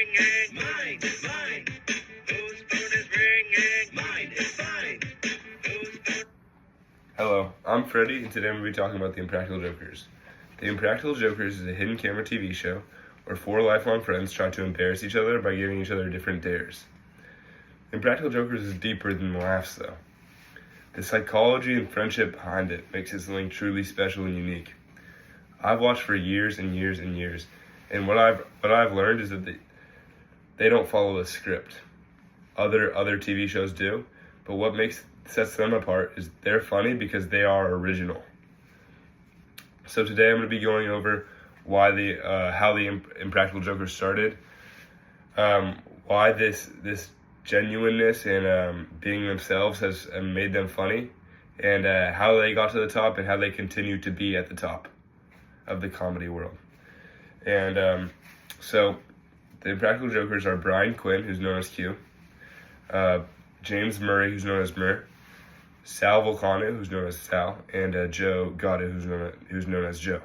ringing. Mine, mine. Whose phone is ringing? Mine is mine. Whose phone? Hello, I'm Freddie, and today I'm going to be talking about the Impractical Jokers. The Impractical Jokers is a hidden camera TV show where four lifelong friends try to embarrass each other by giving each other different dares. Impractical Jokers is deeper than laughs, though. The psychology and friendship behind it makes it something truly special and unique. I've watched for years and years and years, and what I've learned is that they don't follow a script. Other TV shows do, but what sets them apart is they're funny because they are original. So today I'm going to be going over why how the Impractical Jokers started, why this genuineness and being themselves has made them funny, and how they got to the top and how they continue to be at the top of the comedy world. And so the Impractical Jokers are Brian Quinn, who's known as Q, James Murray, who's known as Murr, Sal Volcano, who's known as Sal, and Joe Gotta, who's known as Joe.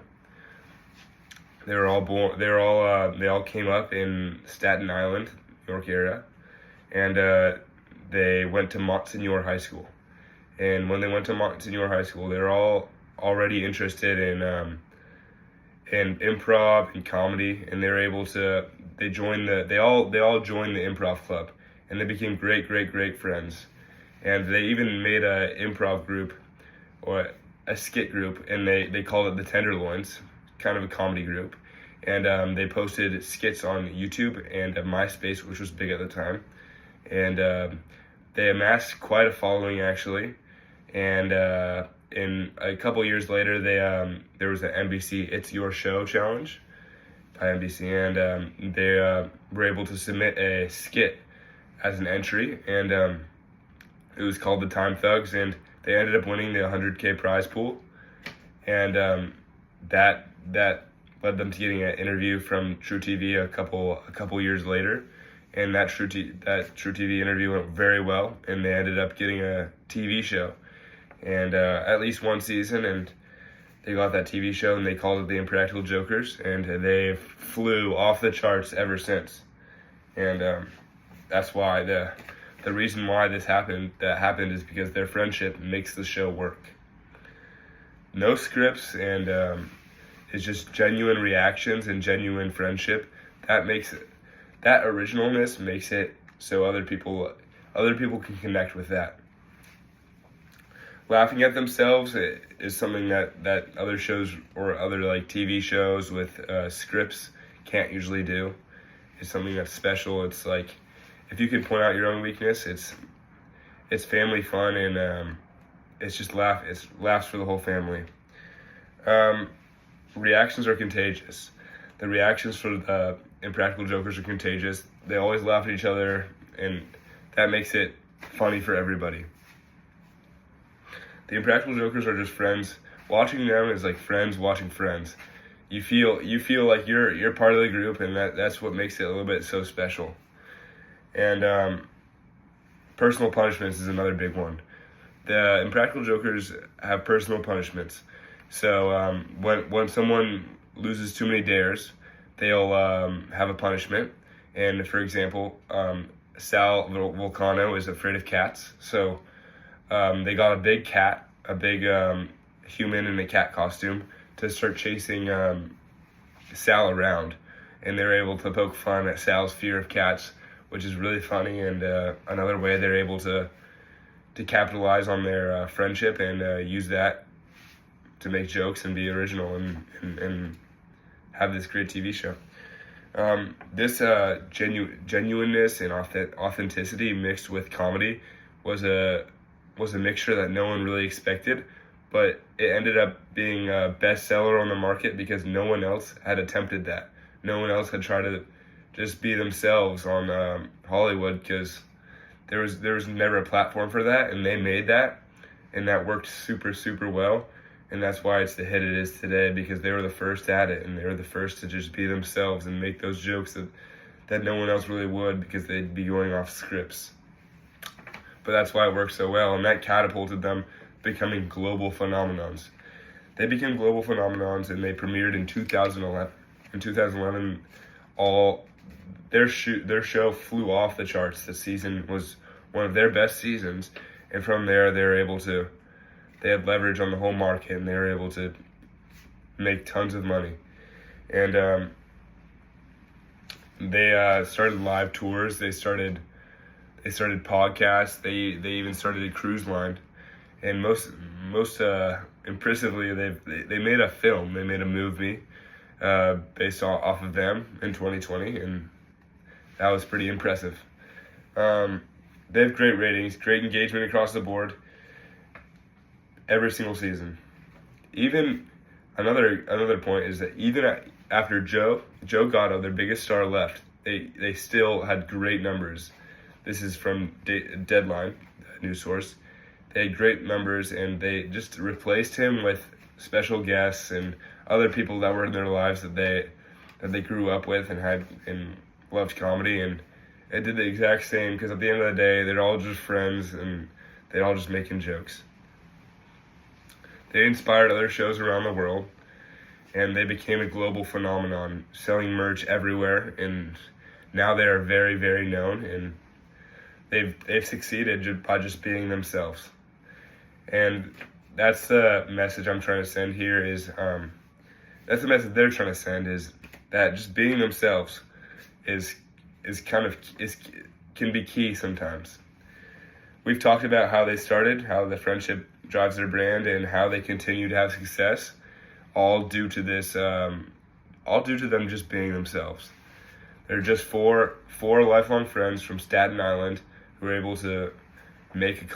They all came up in Staten Island, New York area, and they went to Monsignor High School. And when they went to Monsignor High School, they were all already interested in improv and comedy, and they all joined the improv club, and they became great friends. And they even made a improv group or a skit group, and they called it the Tenderloins, kind of a comedy group. And they posted skits on YouTube and MySpace, which was big at the time. And they amassed quite a following, actually. And in a couple years later, there was an NBC It's Your Show challenge by NBC, and they were able to submit a skit as an entry, and it was called The Time Thugs, and they ended up winning the $100K prize pool, and that led them to getting an interview from True TV a couple years later, and that True TV interview went very well, and they ended up getting a TV show, and at least one season, and they got that TV show, and they called it the Impractical Jokers, and they flew off the charts ever since. And that's why the reason why that happened is because their friendship makes the show work. No scripts, and it's just genuine reactions and genuine friendship. That originalness makes it so other people can connect with that. Laughing at themselves is something that other shows or other like TV shows with scripts can't usually do. It's something that's special. It's like, if you can point out your own weakness, it's family fun, and it's just laughs for the whole family. Reactions are contagious. The reactions for the Impractical Jokers are contagious. They always laugh at each other, and that makes it funny for everybody. The Impractical Jokers are just friends. Watching them is like friends watching friends. You feel like you're part of the group, and that's what makes it a little bit so special. And personal punishments is another big one. The Impractical Jokers have personal punishments. So when someone loses too many dares, they'll have a punishment. And for example, Sal Volcano is afraid of cats. So they got a big cat, a big human in a cat costume, to start chasing Sal around. And they're able to poke fun at Sal's fear of cats, which is really funny, and another way they're able to capitalize on their friendship and use that to make jokes and be original and have this great TV show. This genuineness and authenticity mixed with comedy was a mixture that no one really expected, but it ended up being a bestseller on the market because no one else had attempted that. No one else had tried to just be themselves on Hollywood, because there was never a platform for that, and they made that, and that worked super well, and that's why it's the hit it is today, because they were the first at it, and they were the first to just be themselves and make those jokes that no one else really would, because they'd be going off scripts. But that's why it worked so well, and that catapulted them becoming global phenomenons. They became global phenomenons, and they premiered in 2011. In 2011, all their show flew off the charts. The season was one of their best seasons, and from there they had leverage on the whole market, and they were able to make tons of money. And they started live tours. They started podcasts. They even started a cruise line, and most impressively, they made a film. They made a movie based off of them in 2020, and that was pretty impressive. They have great ratings, great engagement across the board, every single season. Even another point is that even after Joe Gatto, their biggest star, left, they still had great numbers. This is from Deadline, the news source. They had great numbers, and they just replaced him with special guests and other people that were in their lives that they grew up with and loved comedy, and it did the exact same, because at the end of the day, they're all just friends and they're all just making jokes. They inspired other shows around the world, and they became a global phenomenon, selling merch everywhere, and now they are very, very known, and they've succeeded by just being themselves. And that's the message I'm trying to send here that's the message they're trying to send, is that just being themselves can be key sometimes. We've talked about how they started, how the friendship drives their brand, and how they continue to have success, all due to them just being themselves. They're just four lifelong friends from Staten Island who are able to make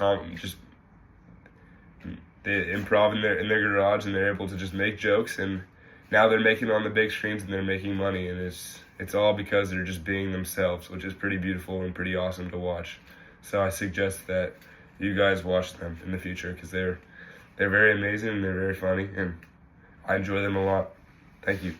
they improv in their garage, and they're able to just make jokes, and now they're making it on the big screens, and they're making money, and it's all because they're just being themselves, which is pretty beautiful and pretty awesome to watch. So I suggest that you guys watch them in the future, because they're very amazing and they're very funny, and I enjoy them a lot. Thank you.